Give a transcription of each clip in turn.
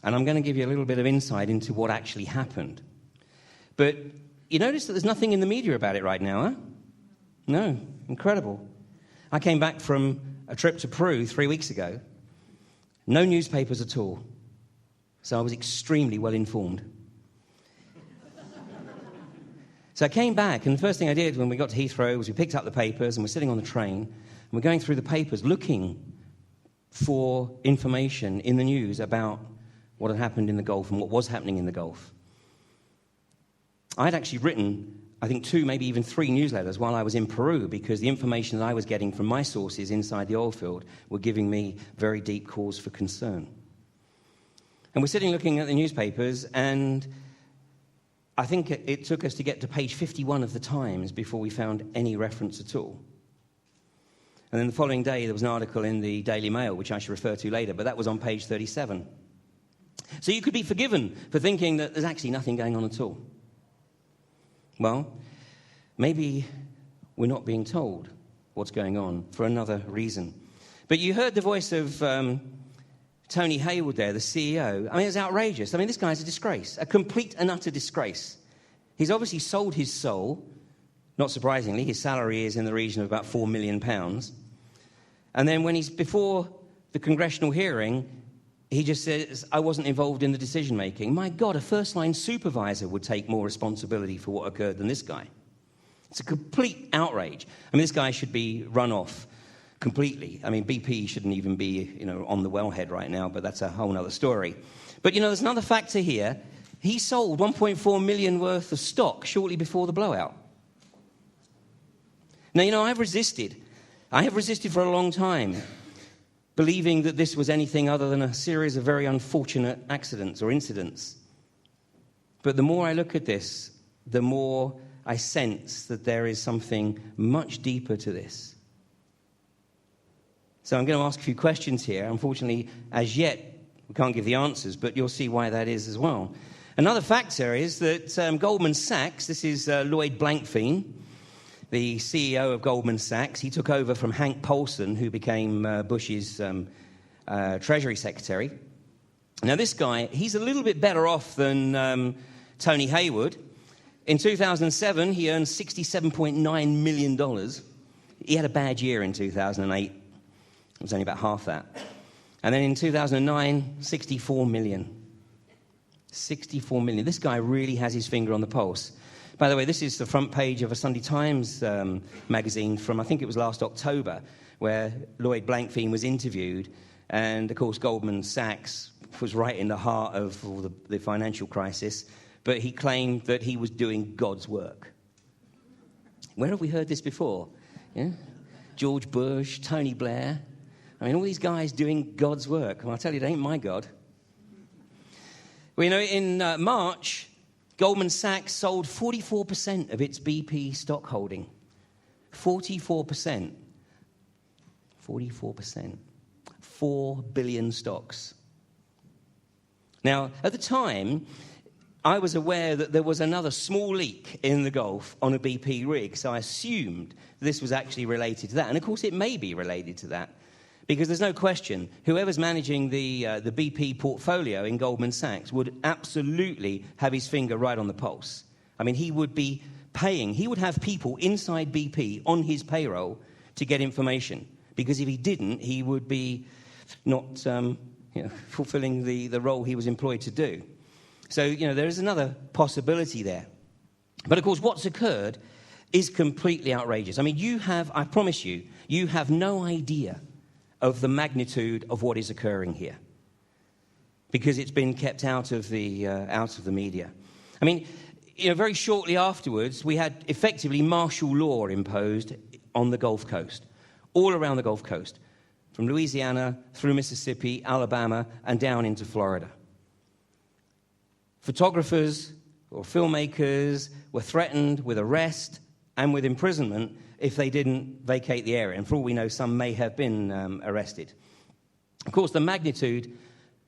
And I'm going to give you a little bit of insight into what actually happened. But you notice that there's nothing in the media about it right now, huh? No, incredible. I came back from a trip to Peru 3 weeks ago. No newspapers at all. So I was extremely well informed. So I came back, and the first thing I did when we got to Heathrow was we picked up the papers, and we're sitting on the train, and we're going through the papers looking for information in the news about what had happened in the Gulf and what was happening in the Gulf. I had actually written, I think, 2, maybe even 3 newsletters while I was in Peru, because the information that I was getting from my sources inside the oil field were giving me very deep cause for concern. And we're sitting looking at the newspapers, and I think it took us to get to page 51 of the Times before we found any reference at all. And then the following day, there was an article in the Daily Mail, which I shall refer to later, but that was on page 37. So you could be forgiven for thinking that there's actually nothing going on at all. Well, maybe we're not being told what's going on for another reason. But you heard the voice of Tony Hayward there, the CEO. I mean, it's outrageous. I mean, this guy's a disgrace, a complete and utter disgrace. He's obviously sold his soul. Not surprisingly, his salary is in the region of about £4 million. And then when he's before the congressional hearing, he just says, I wasn't involved in the decision-making. My God, a first-line supervisor would take more responsibility for what occurred than this guy. It's a complete outrage. I mean, this guy should be run off completely. I mean, BP shouldn't even be, on the wellhead right now, but that's a whole other story. But, there's another factor here. He sold 1.4 million worth of stock shortly before the blowout. Now, I've resisted. I have resisted for a long time, believing that this was anything other than a series of very unfortunate accidents or incidents. But the more I look at this, the more I sense that there is something much deeper to this. So I'm going to ask a few questions here. Unfortunately, as yet, we can't give the answers, but you'll see why that is as well. Another factor is that Goldman Sachs, this is Lloyd Blankfein, the CEO of Goldman Sachs. He took over from Hank Paulson, who became Bush's Treasury Secretary. Now, this guy, he's a little bit better off than Tony Hayward. In 2007, he earned $67.9 million. He had a bad year in 2008. It was only about half that. And then in 2009, 64 million. 64 million. This guy really has his finger on the pulse. By the way, this is the front page of a Sunday Times magazine from, I think it was last October, where Lloyd Blankfein was interviewed. And, of course, Goldman Sachs was right in the heart of all the financial crisis. But he claimed that he was doing God's work. Where have we heard this before? Yeah? George Bush, Tony Blair. I mean, all these guys doing God's work. Well, I'll tell you, it ain't my God. Well, in March, Goldman Sachs sold 44% of its BP stock holding. 44%. 44%. 4 billion stocks. Now, at the time, I was aware that there was another small leak in the Gulf on a BP rig, so I assumed this was actually related to that. And, of course, it may be related to that, because there's no question whoever's managing the BP portfolio in Goldman Sachs would absolutely have his finger right on the pulse. I mean, he would be paying. He would have people inside BP on his payroll to get information, because if he didn't, he would be not fulfilling the role he was employed to do. So, there is another possibility there. But, of course, what's occurred is completely outrageous. I mean, I promise you, you have no idea of the magnitude of what is occurring here, because it's been kept out of the media. I mean, very shortly afterwards, we had effectively martial law imposed on the Gulf Coast, all around the Gulf Coast, from Louisiana through Mississippi, Alabama, and down into Florida. Photographers or filmmakers were threatened with arrest and with imprisonment if they didn't vacate the area. And for all we know, some may have been arrested. Of course, the magnitude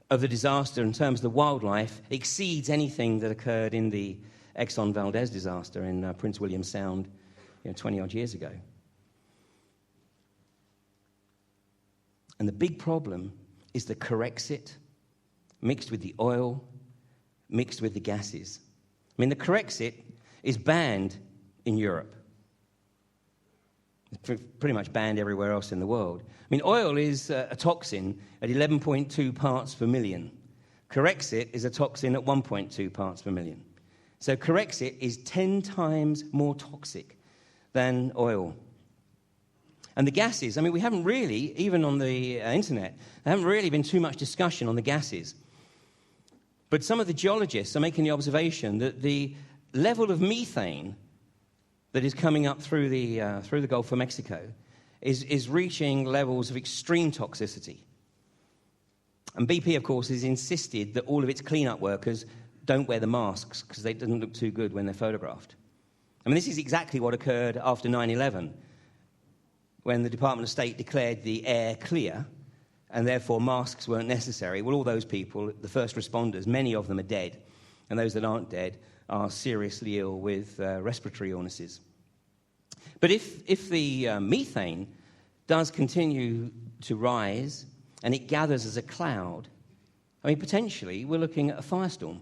of the disaster in terms of the wildlife exceeds anything that occurred in the Exxon Valdez disaster in Prince William Sound 20-odd years ago. And the big problem is the Corexit mixed with the oil, mixed with the gases. I mean, the Corexit is banned in Europe. It's pretty much banned everywhere else in the world. I mean, oil is a toxin at 11.2 parts per million. Corexit is a toxin at 1.2 parts per million. So Corexit is 10 times more toxic than oil. And the gases, I mean, we haven't really, even on the internet, there haven't really been too much discussion on the gases. But some of the geologists are making the observation that the level of methane that is coming up through the Gulf of Mexico is reaching levels of extreme toxicity. And BP, of course, has insisted that all of its cleanup workers don't wear the masks because they don't look too good when they're photographed. I mean, this is exactly what occurred after 9/11, when the Department of State declared the air clear, and therefore masks weren't necessary. Well, all those people, the first responders, many of them are dead, and those that aren't dead are seriously ill with respiratory illnesses. But if the methane does continue to rise and it gathers as a cloud, I mean, potentially we're looking at a firestorm.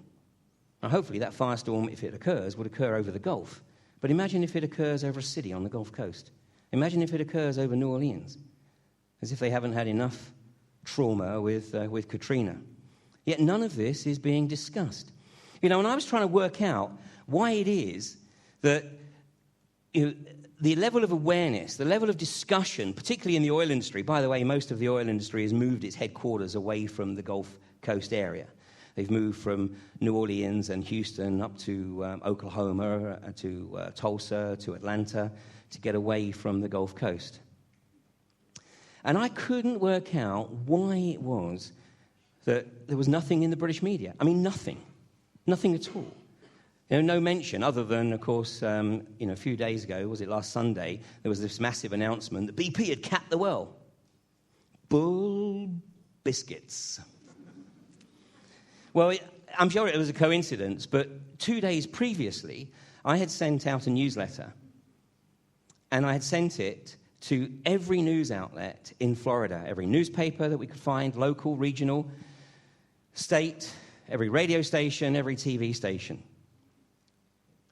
Now, hopefully that firestorm, if it occurs, would occur over the Gulf. But imagine if it occurs over a city on the Gulf Coast. Imagine if it occurs over New Orleans, as if they haven't had enough trauma with Katrina. Yet none of this is being discussed. You know, and I was trying to work out why it is that the level of awareness, the level of discussion, particularly in the oil industry — by the way, most of the oil industry has moved its headquarters away from the Gulf Coast area. They've moved from New Orleans and Houston up to Oklahoma, to Tulsa, to Atlanta, to get away from the Gulf Coast. And I couldn't work out why it was that there was nothing in the British media. I mean, nothing at all. You know, no mention, other than, of course, a few days ago, was it last Sunday, there was this massive announcement that BP had capped the well. Bull biscuits. Well, I'm sure it was a coincidence, but 2 days previously, I had sent out a newsletter, and I had sent it to every news outlet in Florida, every newspaper that we could find, local, regional, state, every radio station, every TV station,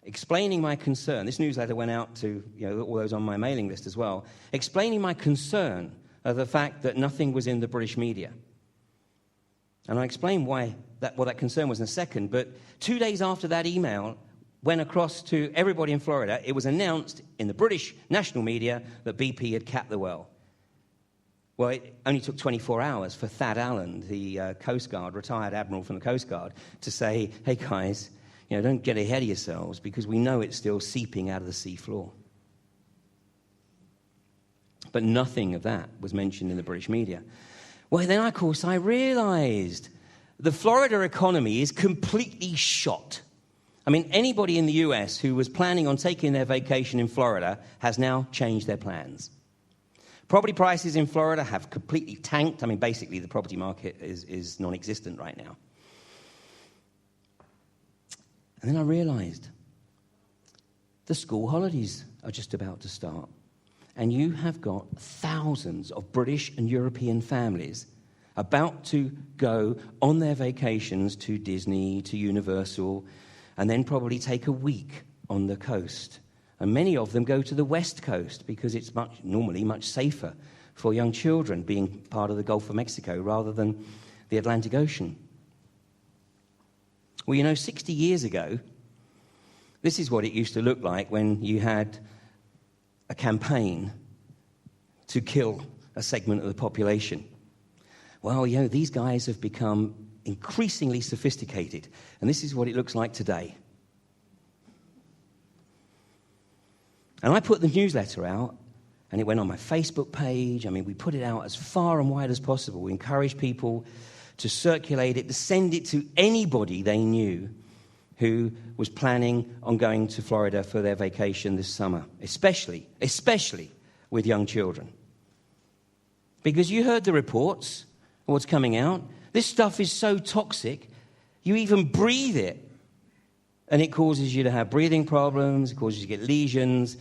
explaining my concern. This newsletter went out to all those on my mailing list as well, explaining my concern of the fact that nothing was in the British media. And I'll explain what that concern was in a second, but 2 days after that email went across to everybody in Florida, it was announced in the British national media that BP had capped the well. Well, it only took 24 hours for Thad Allen, the Coast Guard, retired admiral from the Coast Guard, to say, hey guys, don't get ahead of yourselves because we know it's still seeping out of the sea floor. But nothing of that was mentioned in the British media. Well, then, of course, I realized the Florida economy is completely shot. I mean, anybody in the US who was planning on taking their vacation in Florida has now changed their plans. Property prices in Florida have completely tanked. I mean, basically, the property market is non-existent right now. And then I realized the school holidays are just about to start. And you have got thousands of British and European families about to go on their vacations to Disney, to Universal, and then probably take a week on the coast. And many of them go to the West Coast because it's normally much safer for young children being part of the Gulf of Mexico rather than the Atlantic Ocean. Well, 60 years ago, this is what it used to look like when you had a campaign to kill a segment of the population. Well, these guys have become increasingly sophisticated, and this is what it looks like today. And I put the newsletter out, and it went on my Facebook page. I mean, we put it out as far and wide as possible. We encouraged people to circulate it, to send it to anybody they knew who was planning on going to Florida for their vacation this summer, especially with young children. Because you heard the reports of what's coming out. This stuff is so toxic, you even breathe it, and it causes you to have breathing problems, it causes you to get lesions,